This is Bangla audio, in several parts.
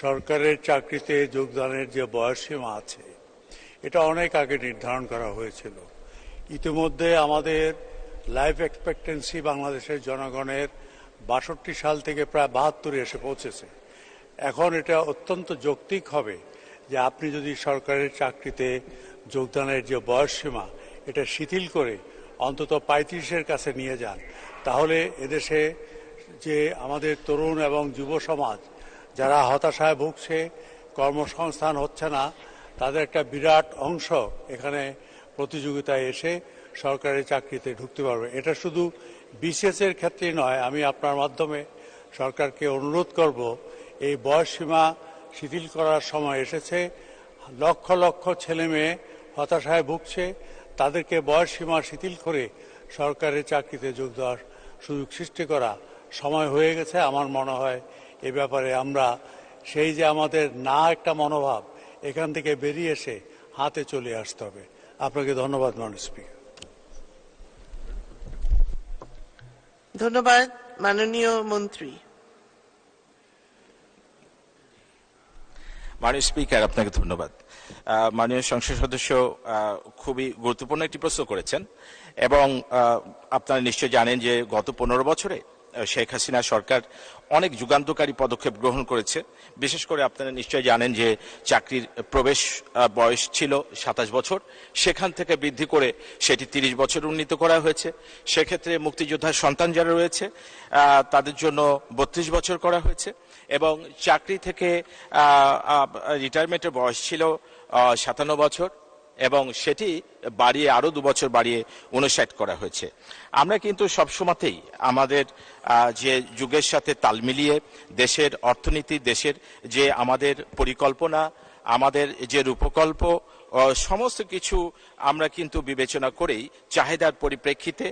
সরকারের চাকরিতে যোগদানের যে বয়সসীমা আছে এটা অনেক আগে নির্ধারণ করা হয়েছিল। ইতিমধ্যে আমাদের লাইফ এক্সপেক্টেন্সি বাংলাদেশের জনগণের ৬২ সাল থেকে প্রায় ৭২ এসে পৌঁছেছে। এখন এটা অত্যন্ত যৌক্তিক হবে যে আপনি যদি সরকারের চাকরিতে যোগদানের যে বয়সসীমা এটা শিথিল করে অন্তত ৩৫-এর কাছে নিয়ে যান, তাহলে এদেশে যে আমাদের তরুণ এবং যুব সমাজ যারা হতাশায় ভুগছে, কর্মসংস্থান হচ্ছে না, তাদের একটা বিরাট অংশ এখানে প্রতিযোগিতায় এসে সরকারি চাকরিতে ঢুকতে পারবে। এটা শুধু বিসিএস-এর ক্ষেত্রেই নয়, আমি আপনার মাধ্যমে সরকারকে অনুরোধ করব এই বয়সসীমা শিথিল করার সময় এসেছে। লক্ষ লক্ষ ছেলে মেয়ে হতাশায় ভুগছে, তাদেরকে বয়সসীমা শিথিল করে সরকারের চাকরিতে যোগ দেওয়ার সুযোগ সৃষ্টি করা সময় হয়ে গেছে। আমার মনে হয় এ ব্যাপারে আমরা সেই যে আমাদের না একটা মনোভাব, এখান থেকে বেরিয়ে এসে হাতে চলে আসতে হবে। আপনাকে ধন্যবাদ মাননীয় স্পিকার। ধন্যবাদ মাননীয় মন্ত্রী। মাননীয় স্পিকার, আপনাকে ধন্যবাদ। মাননীয় সংসদ সদস্য খুবই গুরুত্বপূর্ণ একটি প্রশ্ন করেছেন এবং আপনারা নিশ্চয় জানেন যে গত ১৫ বছরে শেখ হাসিনা সরকার অনেক যুগান্তকারী পদক্ষেপ গ্রহণ করেছে। বিশেষ করে আপনারা নিশ্চয় জানেন যে চাকরির প্রবেশ বয়স ছিল ২৭ বছর, সেখান থেকে বৃদ্ধি করে সেটি ৩০ বছর উন্নীত করা হয়েছে। সেক্ষেত্রে মুক্তিযোদ্ধার সন্তান যারা রয়েছে তাদের জন্য ৩২ বছর করা হয়েছে এবং চাকরি থেকে রিটায়ারমেন্টের বয়স ছিল ৫৭ বছর এবং সেটি বাড়িয়ে আরো ২ বছর বাড়িয়ে ৫৯ করা হয়েছে। আমরা কিন্তু সবসময়তেই আমাদের যে যুগের সাথে তাল মিলিয়ে দেশের অর্থনীতি, দেশের যে আমাদের পরিকল্পনা, আমাদের যে রূপকল্প, সমস্ত কিছু আমরা কিন্তু বিবেচনা করেই চাহিদার পরিপ্রেক্ষিতে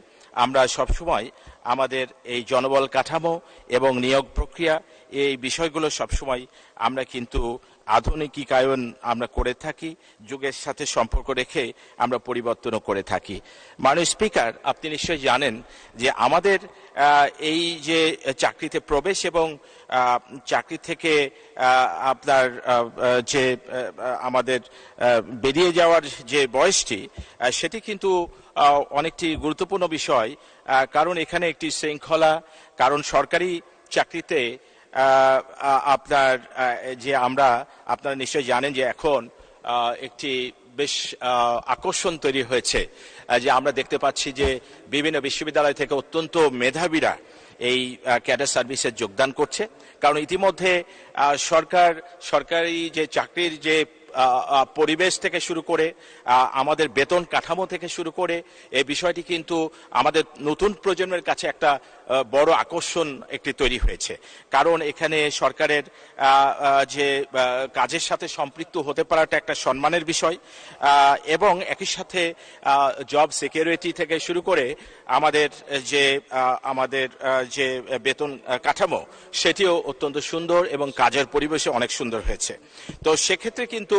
আমরা সবসময় আমাদের এই জনবল কাঠামো এবং নিয়োগ প্রক্রিয়া এই বিষয়গুলো সবসময় আমরা কিন্তু আধুনিকায়ন আমরা করে থাকি, যুগের সাথে সম্পর্ক রেখে আমরা পরিবর্তনও করে থাকি। মাননীয় স্পিকার, আপনি নিশ্চয়ই জানেন যে আমাদের এই যে চাকরিতে প্রবেশ এবং চাকরি থেকে আপনার যে আমাদের বেরিয়ে যাওয়ার যে বয়সটি, সেটি কিন্তু অনেকটি গুরুত্বপূর্ণ বিষয়। কারণ এখানে একটি শৃঙ্খলা, কারণ সরকারি চাকরিতে আপনার যে আপনারা নিশ্চয়ই জানেন যে এখন একটি বেশ আকর্ষণ তৈরি হয়েছে যে আমরা দেখতে পাচ্ছি যে বিভিন্ন বিশ্ববিদ্যালয় থেকে অত্যন্ত মেধাবীরা এই ক্যাডার সার্ভিসে যোগদান করছে। কারণ ইতিমধ্যে সরকারি যে চাকরির যে পরিবেশ থেকে শুরু করে আমাদের বেতন কাঠামো থেকে শুরু করে এই বিষয়টি কিন্তু আমাদের নতুন প্রজন্মের কাছে একটা বড় আকর্ষণ একটি তৈরি হয়েছে। কারণ এখানে সরকারের যে কাজের সাথে সম্পৃক্ত হতে পারাটা একটা সম্মানের বিষয় এবং একই সাথে জব সিকিউরিটি থেকে শুরু করে আমাদের যে বেতন কাঠামো সেটিও অত্যন্ত সুন্দর এবং কাজের পরিবেশে অনেক সুন্দর হয়েছে। তো সেক্ষেত্রে কিন্তু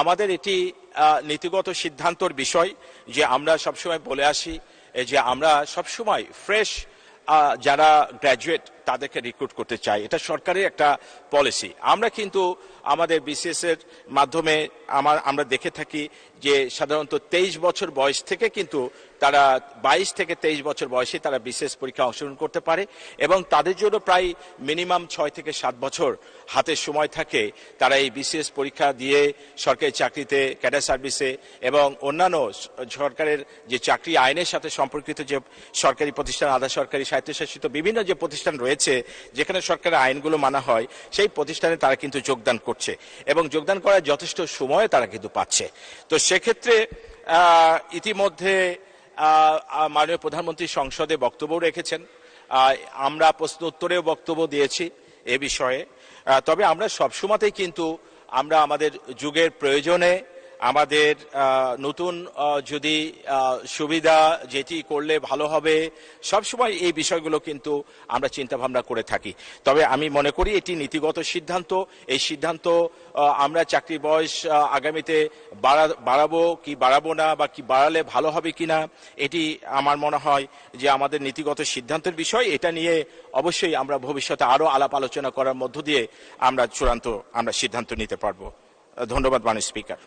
আমাদের এটি নীতিগত সিদ্ধান্তর বিষয় যে আমরা সবসময় বলে আসি যে আমরা সবসময় ফ্রেশ যারা গ্র্যাজুয়েট তাদেরকে রিক্রুট করতে চাই, এটা সরকারের একটা পলিসি। আমরা কিন্তু আমাদের বিসিএস এর মাধ্যমে আমরা দেখে থাকি যে সাধারণত ২৩ বছর বয়স থেকে কিন্তু তারা ২২ থেকে ২৩ বছর বয়সে তারা বিসিএস পরীক্ষা অংশগ্রহণ করতে পারে এবং তাদের জন্য প্রায় মিনিমাম ৬ থেকে ৭ বছর হাতে সময় থাকে তারা এই বিসিএস পরীক্ষা দিয়ে সরকারি চাকরিতে, ক্যাডার সার্ভিসে এবং অন্যান্য সরকারের যে চাকরি আইনের সাথে সম্পর্কিত যে সরকারি প্রতিষ্ঠান, আধা সরকারি, স্বায়ত্তশাসিত বিভিন্ন যে প্রতিষ্ঠান রয়েছে যেখানে সরকারের আইনগুলো মানা হয় সেই প্রতিষ্ঠানে তারা কিন্তু যোগদান করছে এবং যোগদান করার যথেষ্ট সময় তারা কিন্তু পাচ্ছে। তো সেক্ষেত্রে ইতিমধ্যে মাননীয় প্রধানমন্ত্রী সংসদে বক্তব্য রেখেছেন, আমরা প্রশ্ন উত্তরেও বক্তব্য দিয়েছি এ বিষয়ে। তবে আমরা সবসময়তেই কিন্তু আমরা আমাদের যুগের প্রয়োজনে আমাদের নতুন যদি সুবিধা যেটি করলে ভালো হবে, সবসময় এই বিষয়গুলো কিন্তু আমরা চিন্তা ভাবনা করে থাকি। তবে আমি মনে করি এটি নীতিগত সিদ্ধান্ত। এই সিদ্ধান্ত আমরা চাকরির বয়স আগামীতে বাড়াবো কি বাড়াবো না, বা কি বাড়ালে ভালো হবে কিনা, এটি আমার মনে হয় যে আমাদের নীতিগত সিদ্ধান্তের বিষয়। এটা নিয়ে অবশ্যই আমরা ভবিষ্যতে আরো আলাপ আলোচনা করার মধ্য দিয়ে আমরা চূড়ান্ত সিদ্ধান্ত নিতে পারবো। ধন্যবাদ মাননীয় স্পিকার।